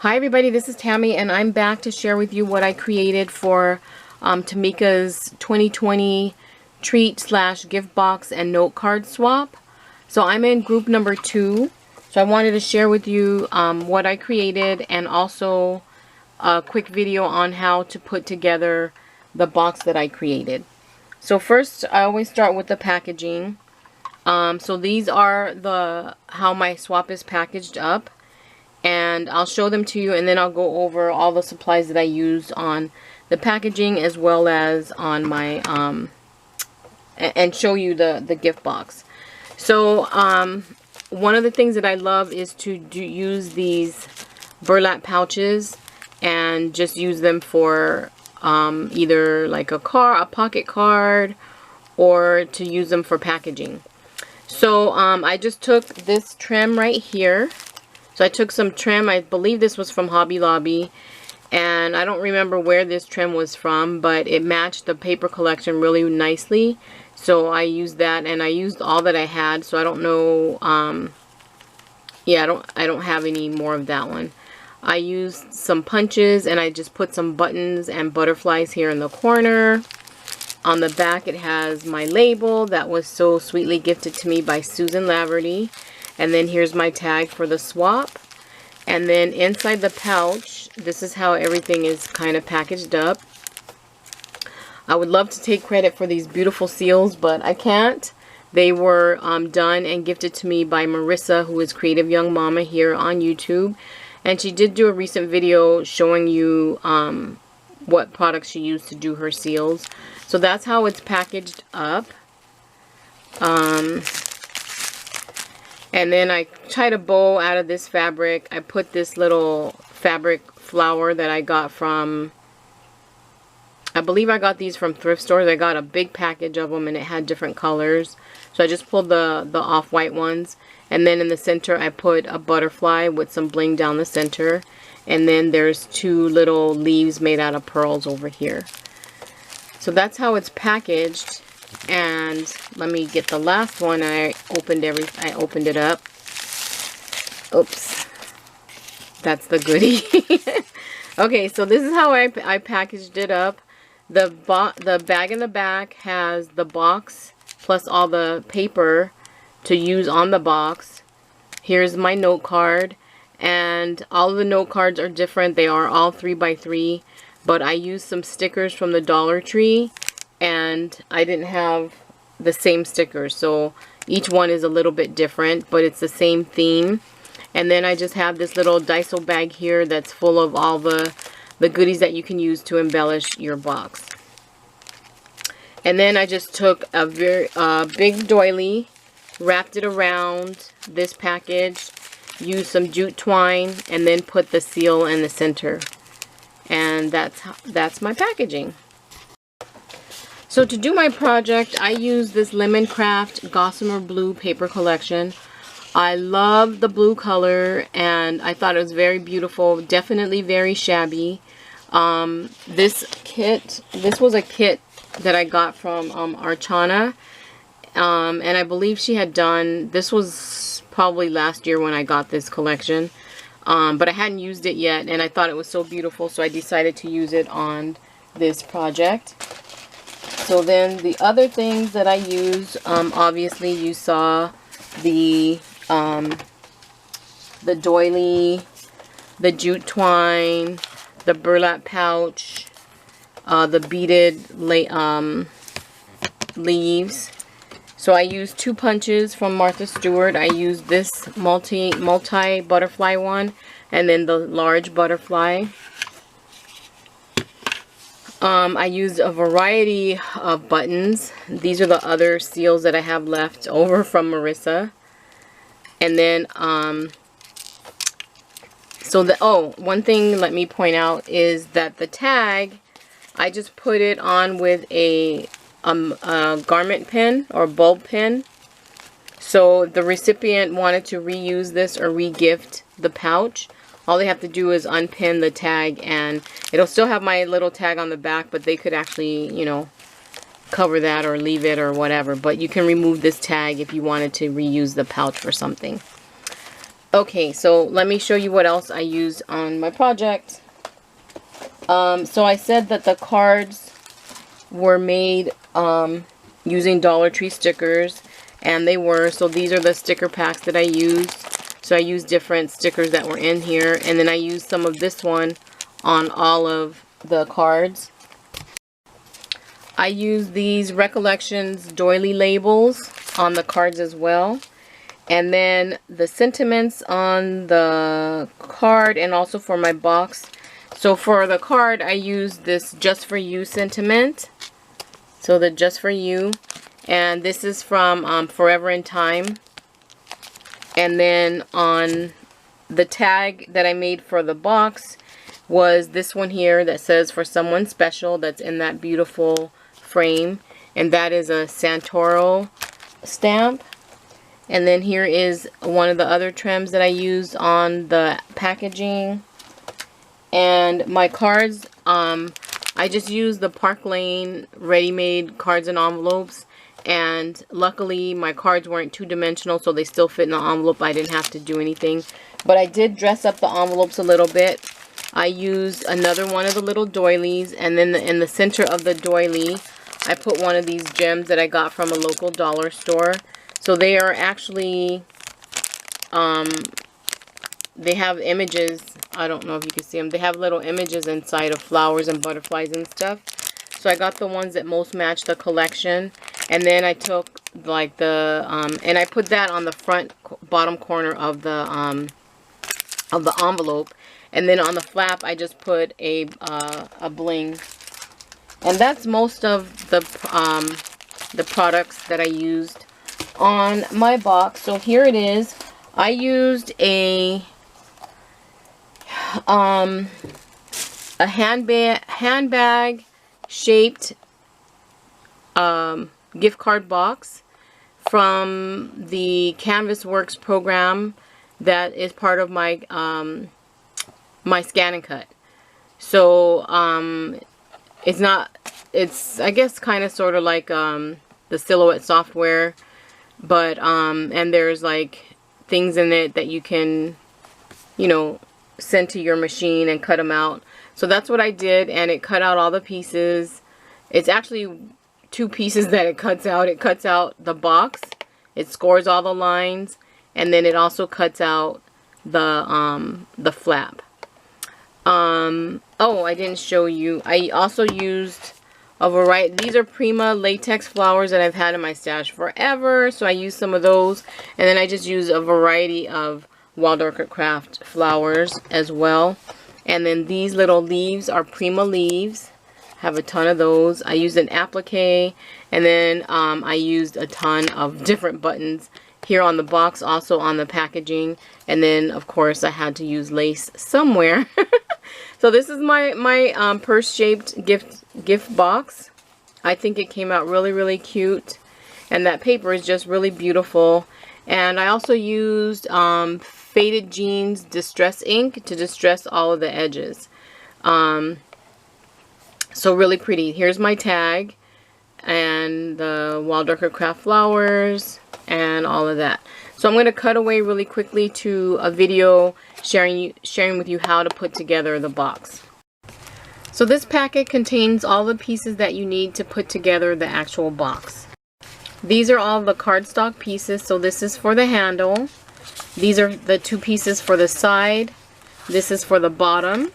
Hi everybody, this is Tammy and I'm back to share with you what I created for Tamika's 2020 treat / gift box and note card swap. So I'm in group number 2. So I wanted to share with you what I created and also a quick video on how to put together the box that I created. So first I always start with the packaging. So these are how my swap is packaged up. And I'll show them to you, and then I'll go over all the supplies that I used on the packaging as well as on my and show you the gift box. So one of the things that I love is to use these burlap pouches and just use them for either like a pocket card, or to use them for packaging. So I just took this trim right here. So I took some trim, I believe this was from Hobby Lobby, and I don't remember where this trim was from, but it matched the paper collection really nicely. So I used that, and I used all that I had, so I don't know, yeah, I don't have any more of that one. I used some punches, and I just put some buttons and butterflies here in the corner. On the back it has my label that was so sweetly gifted to me by Susan Laverty. And then here's my tag for the swap. And then inside the pouch, this is how everything is kind of packaged up. I would love to take credit for these beautiful seals, but I can't. They were done and gifted to me by Marissa, who is Creative Young Mama here on YouTube. And she did do a recent video showing you what products she used to do her seals. So that's how it's packaged up. And then I tied a bow out of this fabric. I put this little fabric flower that I got from, I believe I got these from thrift stores. I got a big package of them and it had different colors. So I just pulled the off-white ones. And then in the center I put a butterfly with some bling down the center. And then there's 2 little leaves made out of pearls over here. So that's how it's packaged. And let me get the last one. I opened it up. Oops, that's the goodie. Okay, so this is how I packaged it up. The bag in the back has the box plus all the paper to use on the box. Here's my note card, and all of the note cards are different. They are all 3x3, but I used some stickers from the Dollar Tree. And I didn't have the same stickers, so each one is a little bit different, but it's the same theme. And then I just have this little Daiso bag here that's full of all the goodies that you can use to embellish your box. And then I just took a very big doily, wrapped it around this package, used some jute twine, and then put the seal in the center. And that's my packaging. So to do my project, I used this Lemon Craft Gossamer Blue paper collection. I love the blue color and I thought it was very beautiful, definitely very shabby. This was a kit that I got from Archana, and I believe she had done, this was probably last year when I got this collection, but I hadn't used it yet and I thought it was so beautiful, so I decided to use it on this project. So then the other things that I use, obviously you saw the doily, the jute twine, the burlap pouch, the beaded leaves. So I used 2 punches from Martha Stewart. I used this multi butterfly one, and then the large butterfly. I used a variety of buttons. These are the other seals that I have left over from Marissa. And then, one thing let me point out is that the tag, I just put it on with a garment pin or bulb pin. So the recipient wanted to reuse this or re-gift the pouch. All they have to do is unpin the tag, and it'll still have my little tag on the back, but they could actually, you know, cover that or leave it or whatever. But you can remove this tag if you wanted to reuse the pouch for something. Okay, so let me show you what else I used on my project. So I said that the cards were made using Dollar Tree stickers, and they were. So these are the sticker packs that I used. So I used different stickers that were in here, and then I used some of this one on all of the cards. I used these Recollections doily labels on the cards as well. And then the sentiments on the card and also for my box. So for the card, I used this Just For You sentiment. So the Just For You. And this is from Forever in Time. And then on the tag that I made for the box was this one here that says For Someone Special, that's in that beautiful frame. And that is a Santoro stamp. And then here is one of the other trims that I used on the packaging. And my cards, I just used the Park Lane ready-made cards and envelopes. And luckily my cards weren't two-dimensional, so they still fit in the envelope. I didn't have to do anything. But I did dress up the envelopes a little bit. I used another one of the little doilies. And then in the center of the doily, I put one of these gems that I got from a local dollar store. So they are actually, they have images. I don't know if you can see them. They have little images inside of flowers and butterflies and stuff. So I got the ones that most match the collection. And then I took like the, and I put that on the front bottom corner of the envelope. And then on the flap, I just put a bling. And that's most of the products that I used on my box. So here it is. I used a handbag shaped gift card box from the Canvas Works program that is part of my my Scan and Cut. So it's I guess kind of sort of like the Silhouette software. But, and there's like things in it that you can, you know, send to your machine and cut them out. So that's what I did, and it cut out all the pieces. It's actually 2 pieces that it cuts out. It cuts out the box, it scores all the lines, and then it also cuts out the flap. Oh, I didn't show you. I also used a variety. These are Prima latex flowers that I've had in my stash forever, so I used some of those. And then I just used a variety of Wild Orchid Craft flowers as well. And then these little leaves are Prima leaves. I have a ton of those. I used an applique, and then I used a ton of different buttons here on the box, also on the packaging. And then of course I had to use lace somewhere. So this is my purse-shaped gift box. I think it came out really cute, and that paper is just really beautiful. And I also used Faded Jeans Distress ink to distress all of the edges. So really pretty. Here's my tag and the Wild Orchid Craft flowers and all of that. So I'm going to cut away really quickly to a video sharing with you how to put together the box. So this packet contains all the pieces that you need to put together the actual box. These are all the cardstock pieces. So this is for the handle. These are the 2 pieces for the side. This is for the bottom.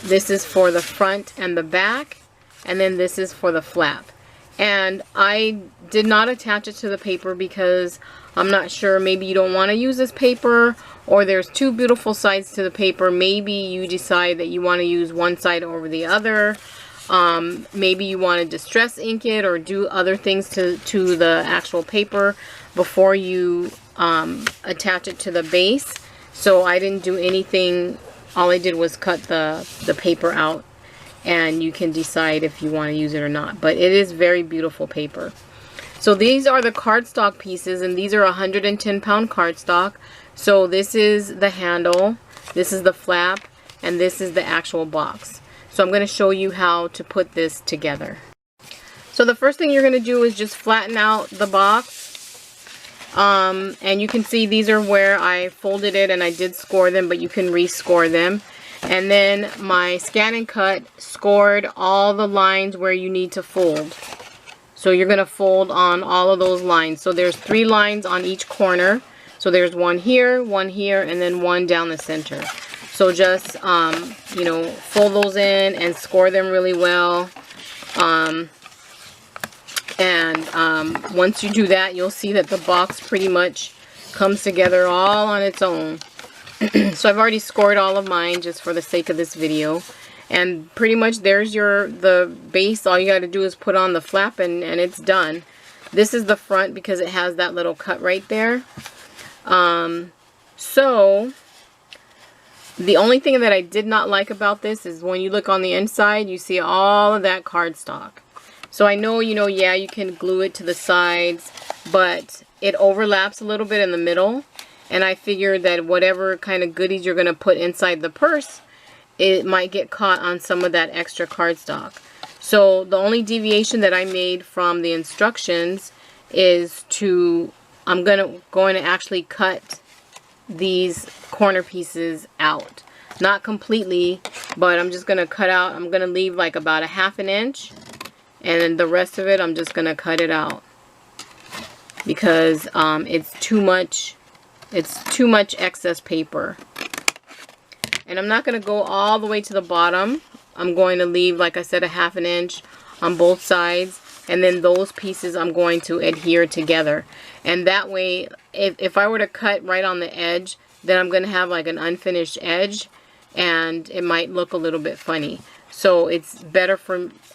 This is for the front and the back. And then this is for the flap. And I did not attach it to the paper because I'm not sure, maybe you don't want to use this paper, or there's 2 beautiful sides to the paper. Maybe you decide that you want to use one side over the other. Maybe you want to distress ink it or do other things to the actual paper before you attach it to the base. So I didn't do anything. All I did was cut the paper out, and you can decide if you want to use it or not. But it is very beautiful paper. So these are the cardstock pieces, and these are 110-pound cardstock. So this is the handle, this is the flap, and this is the actual box. So I'm going to show you how to put this together. So the first thing you're going to do is just flatten out the box. And you can see these are where I folded it and I did score them, but you can rescore them. And then my Scan and Cut scored all the lines where you need to fold. So you're going to fold on all of those lines. So there's 3 lines on each corner. So there's one here, and then one down the center. So just, you know, fold those in and score them really well. Once you do that, you'll see that the box pretty much comes together all on its own. So I've already scored all of mine just for the sake of this video. And pretty much there's the base. All you got to do is put on the flap and it's done. This is the front because it has that little cut right there. So the only thing that I did not like about this is when you look on the inside, you see all of that cardstock. So I know, you know, yeah, you can glue it to the sides, but it overlaps a little bit in the middle. And I figured that whatever kind of goodies you're going to put inside the purse, it might get caught on some of that extra cardstock. So the only deviation that I made from the instructions is I'm going to actually cut these corner pieces out. Not completely, but I'm just going to cut out, I'm going to leave like about a 1/2 inch. And then the rest of it, I'm just going to cut it out. Because it's too much excess paper. And I'm not going to go all the way to the bottom. I'm going to leave, like I said, a 1/2 inch on both sides. And then those pieces I'm going to adhere together. And that way, if I were to cut right on the edge, then I'm going to have like an unfinished edge. And it might look a little bit funny. So it's better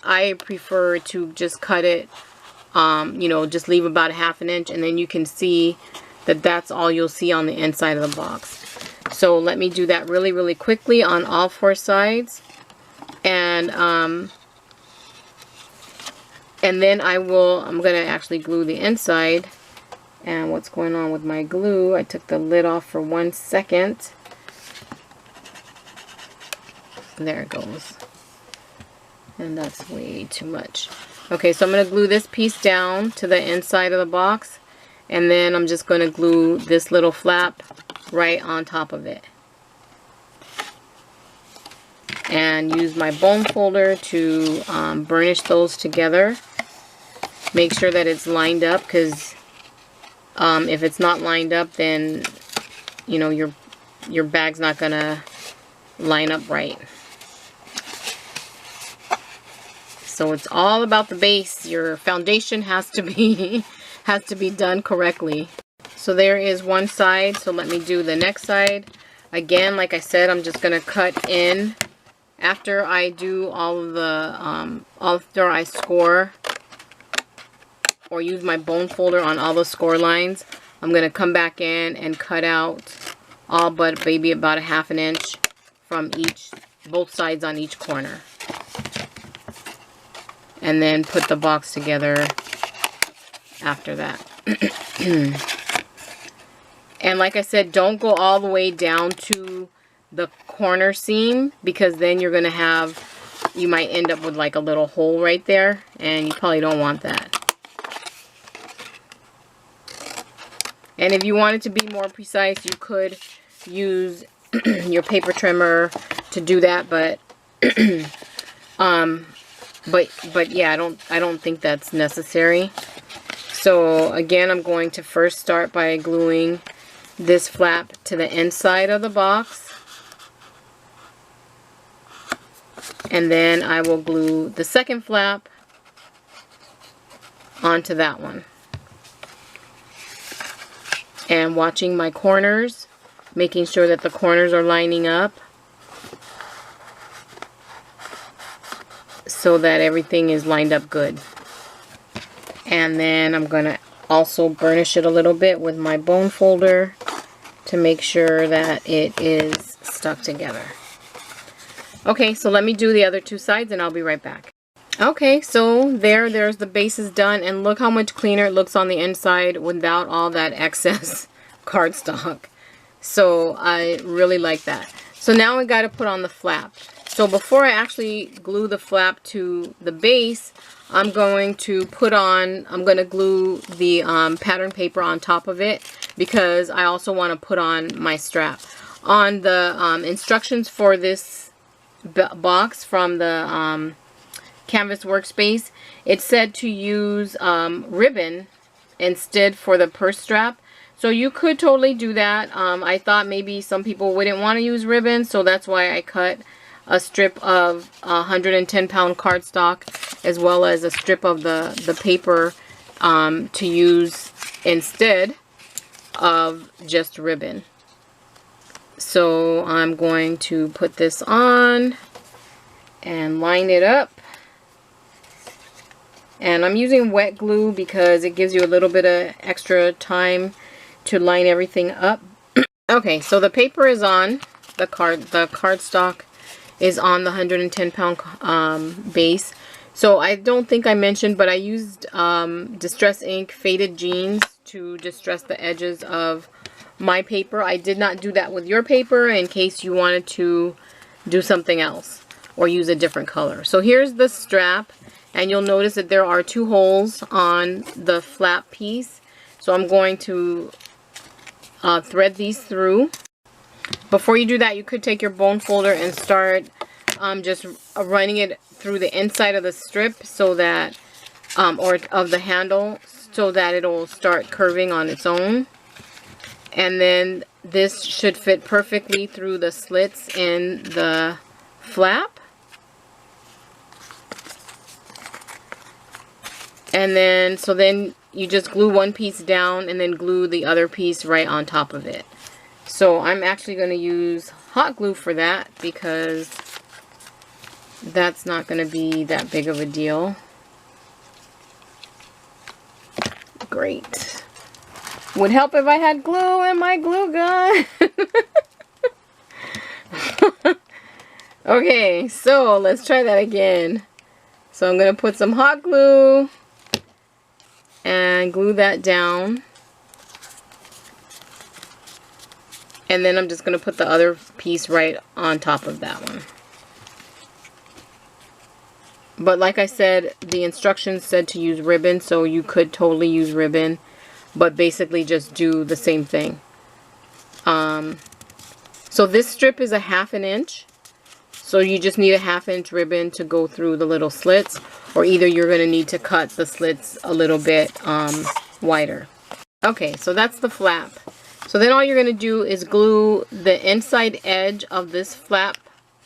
I prefer to just cut it, you know, just leave about a 1/2 inch. And then you can see that that's all you'll see on the inside of the box. So let me do that really, really quickly on all 4 sides. And then I'm going to actually glue the inside. And what's going on with my glue, I took the lid off for 1 second. There it goes. And that's way too much. Okay, so I'm going to glue this piece down to the inside of the box. And then I'm just going to glue this little flap right on top of it. And use my bone folder to burnish those together. Make sure that it's lined up, because if it's not lined up, then you know your bag's not going to line up right. So it's all about the base. Your foundation has to be done correctly. So there is one side. So let me do the next side. Again, like I said, I'm just going to cut in after I do all of the after I score or use my bone folder on all the score lines. I'm going to come back in and cut out all but maybe about a 1/2 inch from both sides on each corner. And then put the box together after that. And like I said, don't go all the way down to the corner seam, because then you're going to you might end up with like a little hole right there, and you probably don't want that. And if you wanted to be more precise, you could use your paper trimmer to do that, but yeah, I don't think that's necessary. So again, I'm going to first start by gluing this flap to the inside of the box. And then I will glue the second flap onto that one. And watching my corners, making sure that the corners are lining up, so that everything is lined up good. And then I'm going to also burnish it a little bit with my bone folder to make sure that it is stuck together. Okay, so let me do the other 2 sides and I'll be right back. Okay, so there's the bases done, and look how much cleaner it looks on the inside without all that excess cardstock. So I really like that. So now we got to put on the flap. So before I actually glue the flap to the base, I'm going to glue the pattern paper on top of it, because I also want to put on my strap. On the instructions for this box from the Canvas Workspace, it said to use ribbon instead for the purse strap. So you could totally do that. I thought maybe some people wouldn't want to use ribbon, so that's why I cut a strip of 110-pound cardstock, as well as a strip of the paper to use instead of just ribbon. So I'm going to put this on and line it up. And I'm using wet glue because it gives you a little bit of extra time to line everything up. Okay, so the paper is on, the cardstock is on the 110-pound base. So I don't think I mentioned, but I used Distress Ink Faded Jeans to distress the edges of my paper. I did not do that with your paper in case you wanted to do something else or use a different color. So here's the strap, and you'll notice that there are 2 holes on the flap piece. So I'm going to thread these through. Before you do that, you could take your bone folder and start just running it through the inside of the strip, so that or of the handle, so that it'll start curving on its own. And then this should fit perfectly through the slits in the flap. And then so then you just glue one piece down and then glue the other piece right on top of it. So I'm actually going to use hot glue for that, because that's not going to be that big of a deal. Great. Would help if I had glue in my glue gun. Okay, so let's try that again. So I'm going to put some hot glue and glue that down. And then I'm just going to put the other piece right on top of that one. But like I said, the instructions said to use ribbon, so you could totally use ribbon, but basically just do the same thing. So this strip is a 1/2 inch, so you just need a 1/2 inch ribbon to go through the little slits, or either you're going to need to cut the slits a little bit wider. Okay, so that's the flap. So then all you're going to do is glue the inside edge of this flap,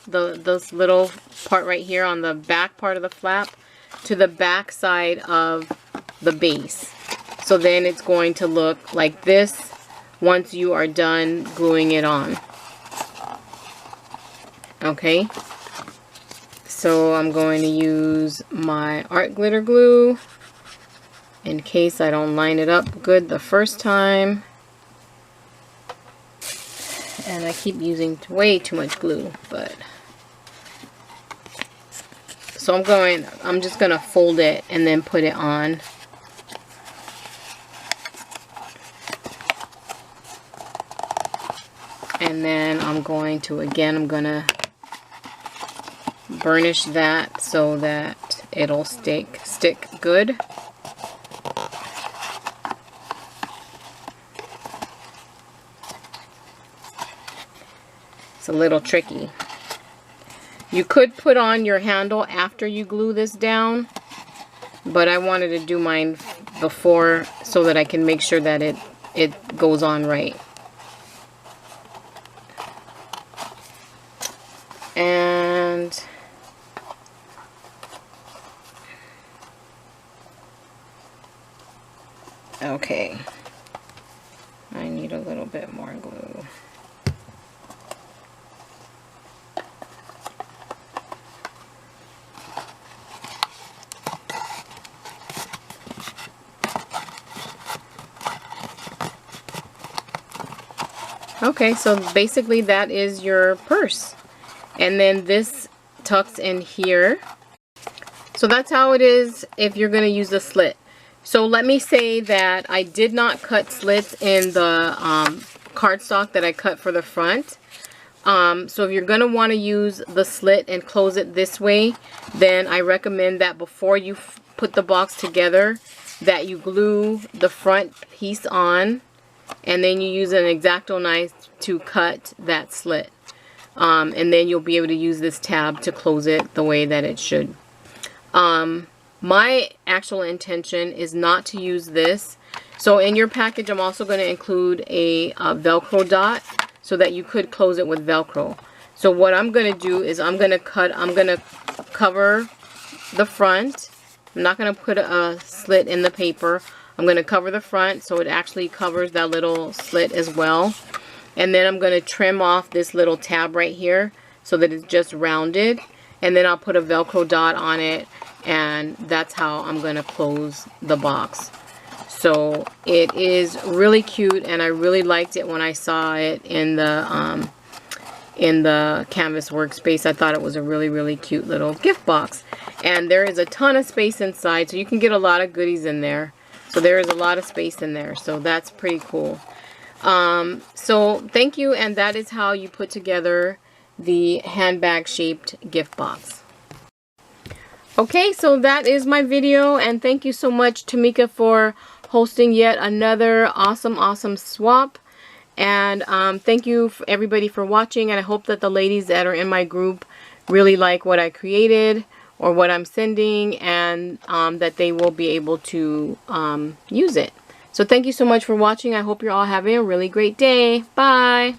this little part right here on the back part of the flap, to the back side of the base. So then it's going to look like this once you are done gluing it on. Okay, so I'm going to use my art glitter glue in case I don't line it up good the first time. And I keep using way too much glue, but so I'm just gonna fold it and then put it on. And then I'm gonna burnish that so that it'll stick good. It's a little tricky. You could put on your handle after you glue this down, but I wanted to do mine before so that I can make sure that it goes on right. And okay, I need a little bit more glue. Okay, so basically that is your purse. And then this tucks in here. So that's how it is if you're going to use a slit. So let me say that I did not cut slits in the cardstock that I cut for the front. So if you're going to want to use the slit and close it this way, then I recommend that before you put the box together, that you glue the front piece on, and then you use an X-Acto knife to cut that slit. And then you'll be able to use this tab to close it the way that it should. My actual intention is not to use this. So in your package, I'm also going to include a Velcro dot so that you could close it with Velcro. So what I'm going to do is I'm going to cover the front. I'm not going to put a slit in the paper. I'm going to cover the front so it actually covers that little slit as well. And then I'm going to trim off this little tab right here so that it's just rounded. And then I'll put a Velcro dot on it, and that's how I'm going to close the box. So it is really cute, and I really liked it when I saw it in the Canvas workspace. I thought it was a really, really cute little gift box. And there is a ton of space inside, so you can get a lot of goodies in there. So there is a lot of space in there, so that's pretty cool. So thank you, and that is how you put together the handbag shaped gift box. Okay, so that is my video, and thank you so much, Tamika, for hosting yet another awesome swap. And thank you everybody for watching, and I hope that the ladies that are in my group really like what I created or what I'm sending, and that they will be able to use it. So thank you so much for watching. I hope you're all having a really great day. Bye!